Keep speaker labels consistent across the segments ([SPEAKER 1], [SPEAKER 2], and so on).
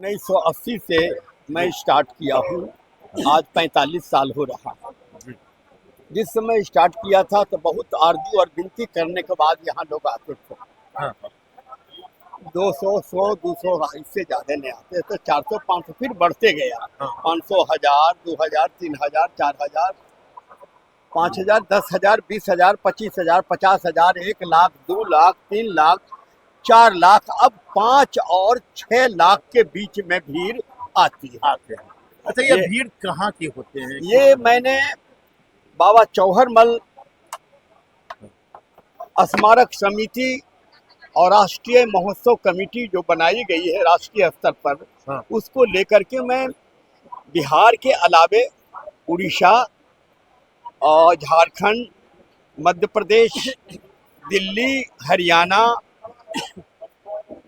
[SPEAKER 1] 1980 से मैं स्टार्ट किया हूँ, आज 45 साल हो रहा है। जिस समय स्टार्ट किया था तो बहुत आरजू और विनती करने के बाद यहाँ लोग आते थे। 200, 100, 200 इससे ज़्यादा नहीं आते तो 400, 500 फिर बढ़ते गया। 500, 1000, 2000, 3000, 4000, 5000, 10,000, 20,000, 25,000, 50,000, 1 लाख, 2 लाख, 3 लाख, 4 लाख, अब 5 और 6 लाख के बीच में भीड़ आती है।
[SPEAKER 2] अच्छा, ये भीड़ कहाँ की होते हैं?
[SPEAKER 1] ये मैंने बाबा चौहरमल स्मारक समिति और राष्ट्रीय महोत्सव कमेटी जो बनाई गई है राष्ट्रीय स्तर पर, उसको लेकर के मैं बिहार के अलावे उड़ीसा और झारखंड, मध्य प्रदेश, दिल्ली, हरियाणा,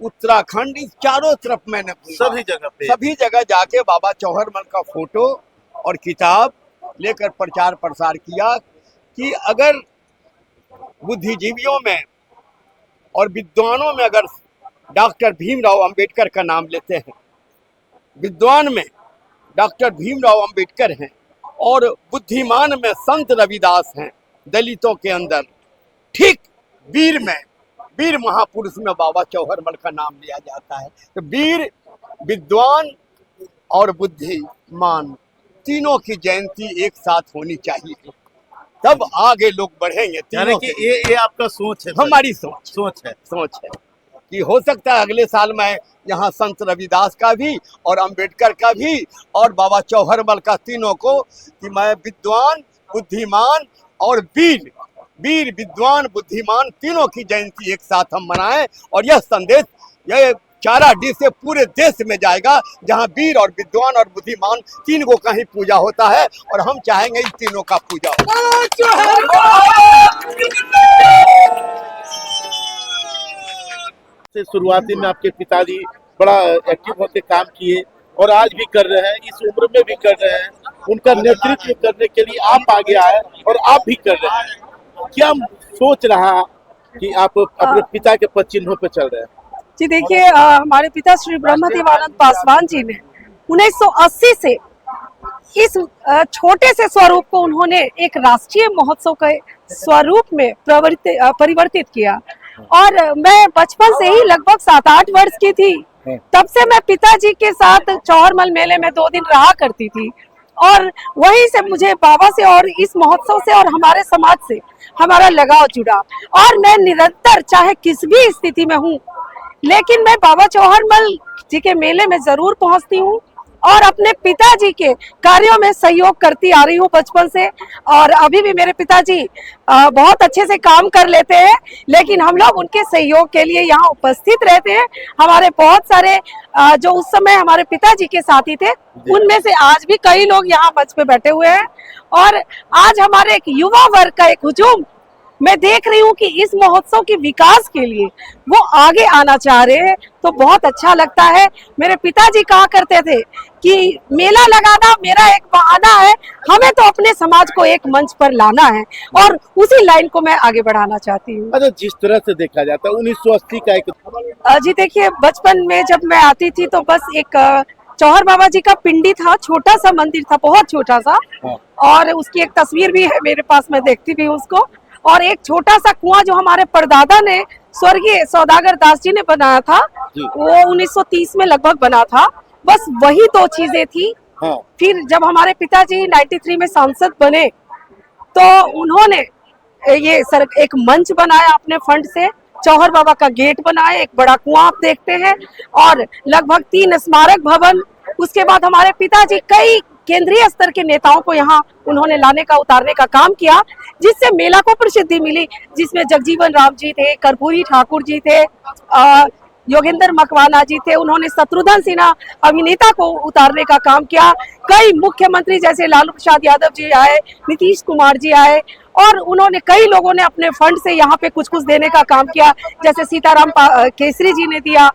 [SPEAKER 1] उत्तराखंड, इस चारों तरफ मैंने सभी जगह जाके बाबा चौहरमल का फोटो और किताब लेकर प्रचार प्रसार किया कि अगर बुद्धिजीवियों में और विद्वानों में अगर डॉक्टर भीमराव अंबेडकर का नाम लेते हैं, विद्वान में डॉक्टर भीमराव अंबेडकर हैं और बुद्धिमान में संत रविदास हैं, दलितों के अंदर ठीक वीर में, वीर महापुरुष में बाबा चौहरमल का नाम लिया जाता है। तो वीर, विद्वान और बुद्धिमान तीनों की जयंती एक साथ होनी चाहिए, तब आगे लोग बढ़ेंगे।
[SPEAKER 2] यानी कि ये आपका सोच है?
[SPEAKER 1] हमारी सोच है कि हो सकता है अगले साल मैं यहाँ संत रविदास का भी और अंबेडकर का भी और बाबा चौहरमल का तीनों को, कि मैं विद्वान, बुद्धिमान और वीर, विद्वान, बुद्धिमान तीनों की जयंती एक साथ हम मनाएं और यह संदेश यह 4D से पूरे देश में जाएगा, जहां वीर और विद्वान और बुद्धिमान तीन को कहीं पूजा होता है और हम चाहेंगे इस तीनों का पूजा हो।
[SPEAKER 2] शुरुआती में आपके पिताजी बड़ा एक्टिव होते काम किए और आज भी कर रहे हैं, इस उम्र में भी कर रहे हैं। उनका नेतृत्व करने के लिए आप आगे आए और आप भी कर रहे हैं। क्या सोच रहा कि आप अपने पिता के पद चिन्हों पर चल रहे हैं?
[SPEAKER 3] जी देखिए, हमारे पिता श्री ब्रह्मदेवानंद पासवान जी ने 1980 से इस छोटे से स्वरूप को उन्होंने एक राष्ट्रीय महोत्सव के स्वरूप में परिवर्तित किया। और मैं बचपन से ही लगभग 7-8 वर्ष की थी, तब से मैं पिताजी के साथ चौहरमल मेले में 2 दिन रहा करती थी और वहीं से मुझे बाबा से और इस महोत्सव से और हमारे समाज से हमारा लगाव जुड़ा। और मैं निरंतर चाहे किस भी स्थिति में हूँ, लेकिन मैं बाबा चौहरमल जी के मेले में जरूर पहुंचती हूँ और अपने पिताजी के कार्यों में सहयोग करती आ रही हूँ बचपन से। और अभी भी मेरे पिताजी बहुत अच्छे से काम कर लेते हैं, लेकिन हम लोग उनके सहयोग के लिए यहाँ उपस्थित रहते हैं। हमारे बहुत सारे जो उस समय हमारे पिताजी के साथी थे, उनमें से आज भी कई लोग यहाँ मंच पे बैठे हुए हैं। और आज हमारे एक युवा वर्ग का एक हुजूम मैं देख रही हूँ कि इस महोत्सव के विकास के लिए वो आगे आना चाह रहे हैं, तो बहुत अच्छा लगता है। मेरे पिताजी कहा करते थे कि मेला लगाना मेरा एक बहाना है, हमें तो अपने समाज को एक मंच पर लाना है, और उसी लाइन को मैं आगे बढ़ाना चाहती हूँ।
[SPEAKER 2] अच्छा, जिस तरह से देखा जाता है 1980 का एक
[SPEAKER 3] जी देखिए, बचपन में जब मैं आती थी तो बस एक चौहर बाबा जी का पिंडी था, छोटा सा मंदिर था, बहुत छोटा सा, और उसकी एक तस्वीर भी है मेरे पास, मैं देखती भी हूँ उसको। और एक छोटा सा कुआं जो हमारे परदादा ने, स्वर्गीय सौदागर दास जी ने बनाया था, वो 1930 में लगभग बना था। बस वही दो चीजें थी। फिर जब हमारे पिताजी 93 में सांसद बने तो उन्होंने ये एक मंच बनाया अपने फंड से, चौहर बाबा का गेट बनाया, एक बड़ा कुआं आप देखते हैं, और लगभग 3 स्मारक भवन। उसके बाद हमारे पिताजी कई केंद्रीय स्तर के नेताओं को यहाँ उन्होंने लाने का, उतारने का काम किया, जिससे मेला को प्रसिद्धि मिली, जिसमें जगजीवन राम जी थे, कर्पूरी ठाकुर जी थे, योगेंद्र मकवाना जी थे। उन्होंने शत्रुघ्न सिन्हा अभिनेता को उतारने का काम किया। कई मुख्यमंत्री जैसे लालू प्रसाद यादव जी आए, नीतीश कुमार जी आए, और उन्होंने कई लोगों ने अपने फंड से यहाँ पे कुछ कुछ देने का काम किया, जैसे सीताराम केसरी जी ने दिया,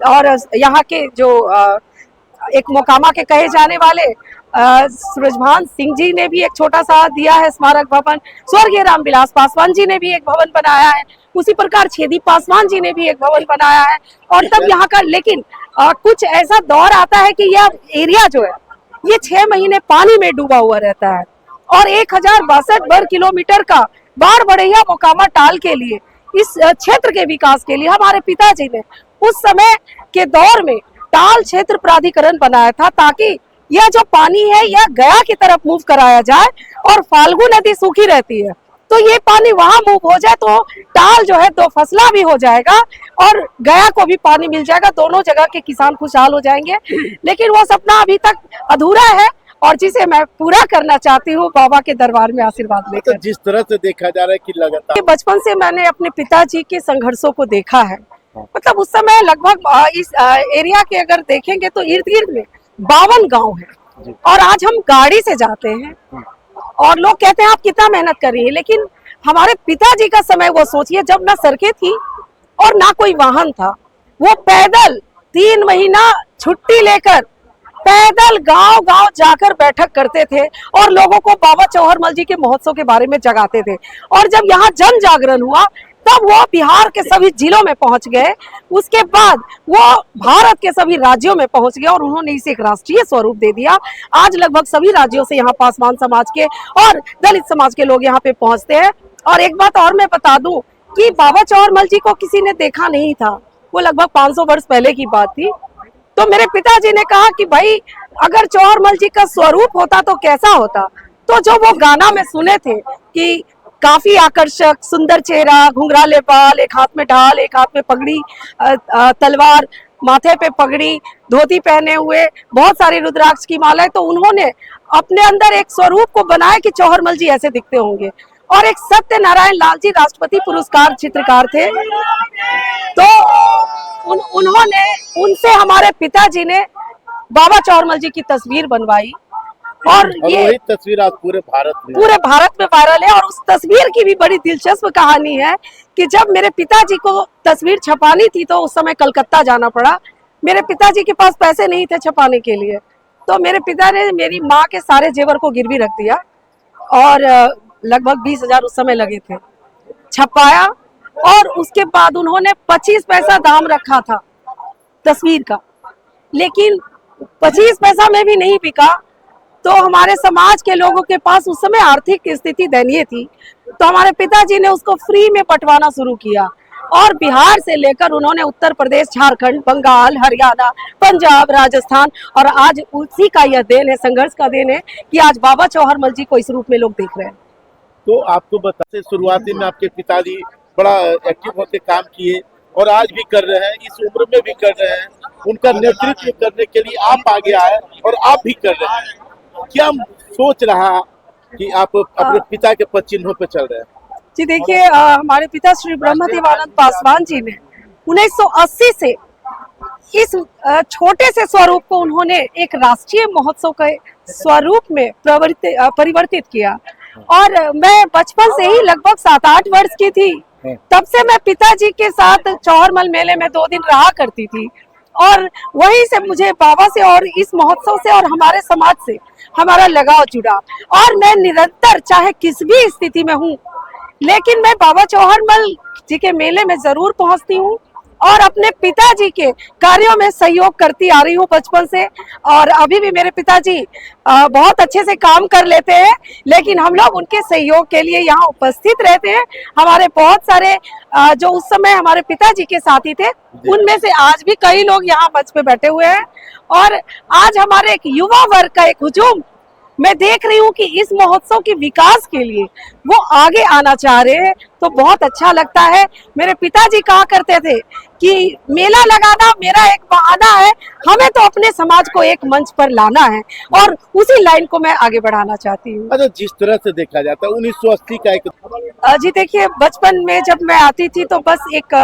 [SPEAKER 3] और यहाँ के जो एक मोकामा के कहे जाने वाले सूरजभान सिंह जी ने भी एक छोटा सा दिया है स्मारक भवन। स्वर्गीय रामविलास पासवान जी ने भी एक भवन बनाया है। उसी प्रकार छेदी पासवान जी ने भी एक भवन बनाया है। और तब यहाँ का, लेकिन कुछ ऐसा दौर आता है कि यह एरिया जो है ये 6 महीने पानी में डूबा हुआ रहता है, और 1062 वर्ग किलोमीटर का बाढ़ बढ़ैया मोकामा टाल के लिए, इस क्षेत्र के विकास के लिए हमारे पिताजी ने उस समय के दौर में टाल क्षेत्र प्राधिकरण बनाया था, ताकि यह जो पानी है यह गया की तरफ मूव कराया जाए, और फाल्गु नदी सूखी रहती है तो ये पानी वहां मूव हो जाए तो टाल जो है 2 फसला भी हो जाएगा और गया को भी पानी मिल जाएगा, दोनों जगह के किसान खुशहाल हो जाएंगे। लेकिन वो सपना अभी तक अधूरा है, और जिसे मैं पूरा करना चाहती हूँ बाबा के दरबार में आशीर्वाद लेकर।
[SPEAKER 2] तो जिस तरह से देखा जा रहा है कि लगातार
[SPEAKER 3] बचपन से मैंने अपने पिताजी के संघर्षों को देखा है। मतलब उस समय लगभग इस एरिया के अगर देखेंगे तो इर्द गिर्द में 52 गांव है, और आज हम गाड़ी से जाते हैं, और लोग कहते हैं आप कितना मेहनत कर रही है, लेकिन हमारे पिताजी का समय वो सोचिए जब ना सड़कें थी और ना कोई वाहन था, वो पैदल 3 महीना छुट्टी लेकर पैदल गांव-गांव जाकर बैठक करते थे, और लोगों को बाबा चौहरमल जी के महोत्सव के बारे में जगाते थे। और जब यहाँ जन जागरण हुआ तब वो बिहार के सभी जिलों में पहुंच गए, उसके बाद वो भारत के सभी राज्यों में पहुंच गए, और उन्होंने इसे एक राष्ट्रीय स्वरूप दे दिया। आज लगभग सभी राज्यों से यहाँ पासवान समाज के और दलित समाज के लोग यहाँ पे पहुंचते हैं। और एक बात और मैं बता दूं कि बाबा चौहरमल जी को किसी ने देखा नहीं था, वो लगभग 500 वर्ष पहले की बात थी। तो मेरे पिताजी ने कहा कि भाई अगर चौहरमल जी का स्वरूप होता तो कैसा होता। तो जो वो गाना में सुने थे कि काफी आकर्षक, सुंदर चेहरा, घुंघराले बाल, एक हाथ में ढाल, एक हाथ में पगड़ी, तलवार, माथे पे पगड़ी, धोती पहने हुए, बहुत सारी रुद्राक्ष की मालाएं, तो उन्होंने अपने अंदर एक स्वरूप को बनाया कि चौहरमल जी ऐसे दिखते होंगे। और एक सत्यनारायण लाल जी राष्ट्रपति पुरस्कार चित्रकार थे, तो उन्होंने उनसे हमारे पिताजी ने बाबा चौहरमल जी की तस्वीर बनवाई, और ये
[SPEAKER 2] वही तस्वीर आज पूरे भारत में
[SPEAKER 3] वायरल है। और उस तस्वीर की भी बड़ी दिलचस्प कहानी है कि जब मेरे पिताजी को तस्वीर छपानी थी तो उस समय कलकत्ता जाना पड़ा। मेरे पिताजी के पास पैसे नहीं थे छपाने के लिए, तो मेरे पिता ने मेरी माँ के सारे जेवर को गिरवी रख दिया, और लगभग 20,000 उस समय लगे थे, छपाया, और उसके बाद उन्होंने 25 पैसा दाम रखा था तस्वीर का, लेकिन 25 पैसा में भी नहीं बिका। तो हमारे समाज के लोगों के पास उस समय आर्थिक स्थिति दयनीय थी, तो हमारे पिताजी ने उसको फ्री में बंटवाना शुरू किया, और बिहार से लेकर उन्होंने उत्तर प्रदेश, झारखंड, बंगाल, हरियाणा, पंजाब, राजस्थान, और आज उसी का यह देन है, संघर्ष का देन है कि आज बाबा चौहरमल जी को इस रूप में लोग देख रहे हैं।
[SPEAKER 2] तो आपको बताते, शुरुआती में आपके पिताजी बड़ा एक्टिव होते काम किए और आज भी कर रहे हैं, इस उम्र में भी कर रहे हैं। उनका नेतृत्व करने के लिए आप आगे आए और आप भी कर रहे हैं। क्या सोच रहा कि आप अपने पिता के पद चिन्हों पे चल रहे हैं?
[SPEAKER 3] जी देखिए, हमारे पिता श्री ब्रह्मदेवानंद पासवान जी ने 1980 से इस छोटे से स्वरूप को उन्होंने एक राष्ट्रीय महोत्सव के स्वरूप में परिवर्तित किया। और मैं बचपन से ही लगभग 7-8 वर्ष की थी, तब से मैं पिताजी के साथ चौहरमल मेले में 2 दिन रहा करती थी, और वहीं से मुझे बाबा से और इस महोत्सव से और हमारे समाज से हमारा लगाव जुड़ा। और मैं निरंतर चाहे किस भी स्थिति में हूँ, लेकिन मैं बाबा चौहरमल जी के मेले में जरूर पहुंचती हूँ और अपने पिताजी के कार्यों में सहयोग करती आ रही हूँ बचपन से। और अभी भी मेरे पिताजी बहुत अच्छे से काम कर लेते हैं, लेकिन हम लोग उनके सहयोग के लिए यहाँ उपस्थित रहते हैं। हमारे बहुत सारे जो उस समय हमारे पिताजी के साथी थे, उनमें से आज भी कई लोग यहाँ मंच पे बैठे हुए हैं। और आज हमारे एक युवा वर्ग का एक हुजूम मैं देख रही हूँ कि इस महोत्सव के विकास के लिए वो आगे आना चाह रहे हैं, तो बहुत अच्छा लगता है। मेरे पिताजी कहा करते थे कि मेला लगाना मेरा एक बहाना है, हमें तो अपने समाज को एक मंच पर लाना है, और उसी लाइन को मैं आगे बढ़ाना चाहती हूँ।
[SPEAKER 2] अच्छा, जिस तरह से देखा जाता है 1980 का एक
[SPEAKER 3] जी देखिए, बचपन में जब मैं आती थी तो बस एक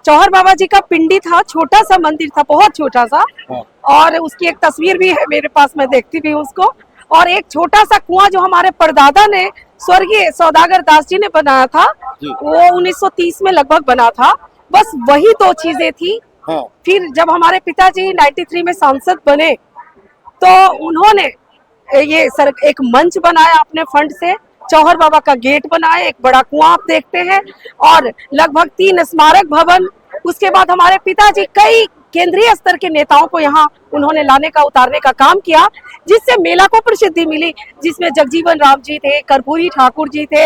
[SPEAKER 3] चौहर बाबा जी का पिंडी था, छोटा सा मंदिर था, बहुत छोटा सा, और उसकी एक तस्वीर भी है मेरे पास, मैं देखती भी हूँ उसको। और एक छोटा सा कुआं जो हमारे परदादा ने, स्वर्गीय सौदागर दास जी ने बनाया था, वो 1930 में लगभग बना था। बस वही 2 चीजें थी। फिर जब हमारे पिताजी 93 में सांसद बने, तो उन्होंने ये एक मंच बनाया अपने फंड से, चौहर बाबा का गेट बनाया, एक बड़ा कुआं आप देखते हैं, और लगभग 3 स्मारक भवन। उसके बाद हमारे पिताजी कई केंद्रीय स्तर के नेताओं को यहाँ उन्होंने लाने का, उतारने का काम किया, जिससे मेला को प्रसिद्धि मिली, जिसमें जगजीवन राम जी थे, कर्पूरी ठाकुर जी थे,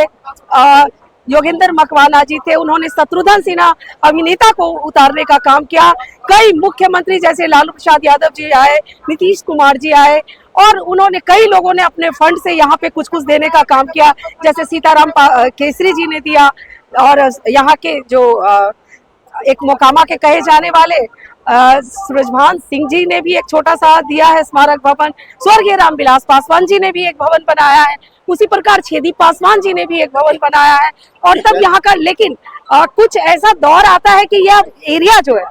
[SPEAKER 3] योगेंद्र मकवाना जी थे। उन्होंने शत्रुघ्न सिन्हा अभिनेता को उतारने का काम किया। कई मुख्यमंत्री जैसे लालू प्रसाद यादव जी आए, नीतीश कुमार जी आए, और उन्होंने कई लोगों ने अपने फंड से यहाँ पे कुछ कुछ देने का काम किया, जैसे सीताराम केसरी जी ने दिया, और यहाँ के जो एक मोकामा के कहे जाने वाले सूरजभान सिंह जी ने भी एक छोटा सा दिया है स्मारक भवन। स्वर्गीय रामविलास पासवान जी ने भी एक भवन बनाया है। उसी प्रकार छेदी पासवान जी ने भी एक भवन बनाया है। और तब यहाँ का, लेकिन कुछ ऐसा दौर आता है कि यह एरिया जो है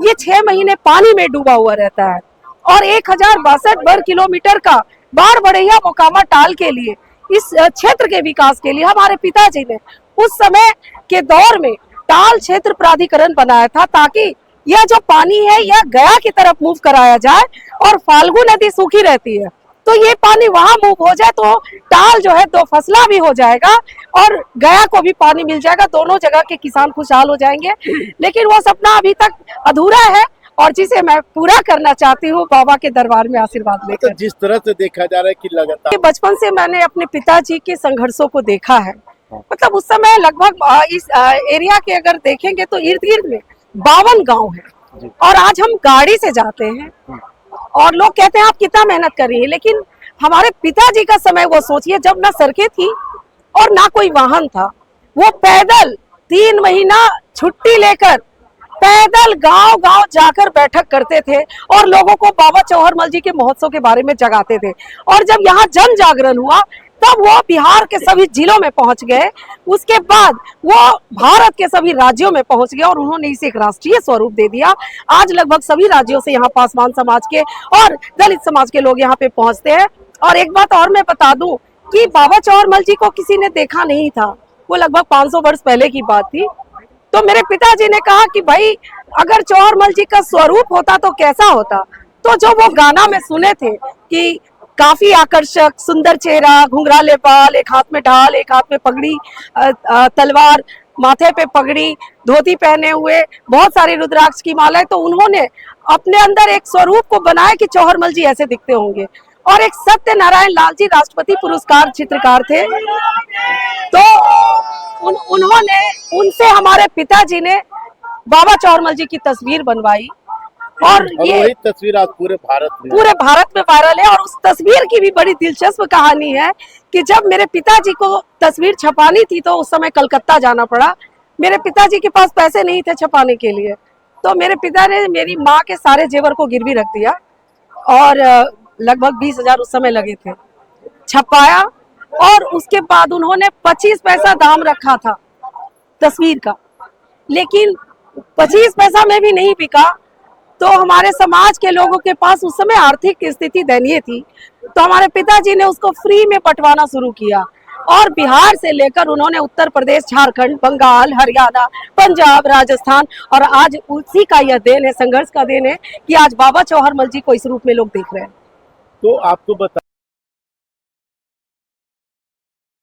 [SPEAKER 3] ये 6 महीने पानी में डूबा हुआ रहता है, और 1062 वर्ग किलोमीटर का बाढ़ बढ़ैया मोकामा टाल के लिए, इस क्षेत्र के विकास के लिए हमारे पिताजी ने उस समय के दौर में टाल क्षेत्र प्राधिकरण बनाया था, ताकि यह जो पानी है यह गया की तरफ मूव कराया जाए, और फाल्गु नदी सूखी रहती है तो ये पानी वहां मूव हो जाए तो टाल जो है 2 फसला भी हो जाएगा और गया को भी पानी मिल जाएगा, दोनों जगह के किसान खुशहाल हो जाएंगे। लेकिन वो सपना अभी तक अधूरा है, और जिसे मैं पूरा करना चाहती हूँ बाबा के दरबार में आशीर्वाद लेकर।
[SPEAKER 2] तो जिस तरह से देखा जा रहा है कि लगातार
[SPEAKER 3] बचपन से मैंने अपने पिताजी के संघर्षों को देखा है। मतलब उस समय लगभग इस एरिया के अगर देखेंगे तो इर्द गिर्द में 52 गांव है, और आज हम गाड़ी से जाते हैं, और लोग कहते हैं आप कितना मेहनत कर रही है, लेकिन हमारे पिताजी का समय वो सोचिए जब ना सड़कें थी और ना कोई वाहन था, वो पैदल 3 महीना छुट्टी लेकर पैदल गांव गांव जाकर बैठक करते थे और लोगों को बाबा चौहरमल जी के महोत्सव के बारे में जगाते थे। और जब यहाँ जन जागरण हुआ तब वो बिहार के सभी जिलों में पहुंच गए, उसके बाद वो भारत के सभी राज्यों में पहुंच गए और उन्होंने इसे एक राष्ट्रीय स्वरूप दे दिया। आज लगभग सभी राज्यों से यहाँ पासवान समाज के और दलित समाज के लोग यहाँ पे पहुंचते हैं। और एक बात और मैं बता दूं कि बाबा चौहरमल जी को किसी ने देखा नहीं था, वो लगभग 500 वर्ष पहले की बात थी। तो मेरे पिताजी ने कहा कि भाई अगर चौहरमल जी का स्वरूप होता तो कैसा होता। तो जो वो गाना में सुने थे कि काफी आकर्षक, सुंदर चेहरा, घुंघराले बाल, एक हाथ में ढाल, एक हाथ में पगड़ी, तलवार, माथे पे पगड़ी, धोती पहने हुए, बहुत सारी रुद्राक्ष की मालाएं, तो उन्होंने अपने अंदर एक स्वरूप को बनाया कि चौहरमल जी ऐसे दिखते होंगे। और एक सत्यनारायण लाल जी राष्ट्रपति पुरस्कार चित्रकार थे, तो उन्होंने, उनसे हमारे पिताजी ने बाबा चौहरमल जी की तस्वीर बनवाई और ये
[SPEAKER 2] वही तस्वीर आज पूरे भारत में
[SPEAKER 3] वायरल है। और उस तस्वीर की भी बड़ी दिलचस्प कहानी है कि जब मेरे पिताजी को तस्वीर छपानी थी तो उस समय कलकत्ता जाना पड़ा। मेरे पिताजी के पास पैसे नहीं थे छपाने के लिए, तो मेरे पिता ने मेरी माँ के सारे जेवर को गिरवी रख दिया और लगभग 20,000 उस समय लगे थे, छपाया। और उसके बाद उन्होंने 25 पैसा दाम रखा था तस्वीर का, लेकिन 25 पैसा में भी नहीं बिका। तो हमारे समाज के लोगों के पास उस समय आर्थिक स्थिति दयनीय थी, तो हमारे पिताजी ने उसको फ्री में पटवाना शुरू किया और बिहार से लेकर उन्होंने उत्तर प्रदेश, झारखंड, बंगाल, हरियाणा, पंजाब, राजस्थान, और आज उसी का यह देन है, संघर्ष का देन है कि आज बाबा चौहरमल जी को इस रूप में लोग देख रहे हैं।
[SPEAKER 2] तो आपको बता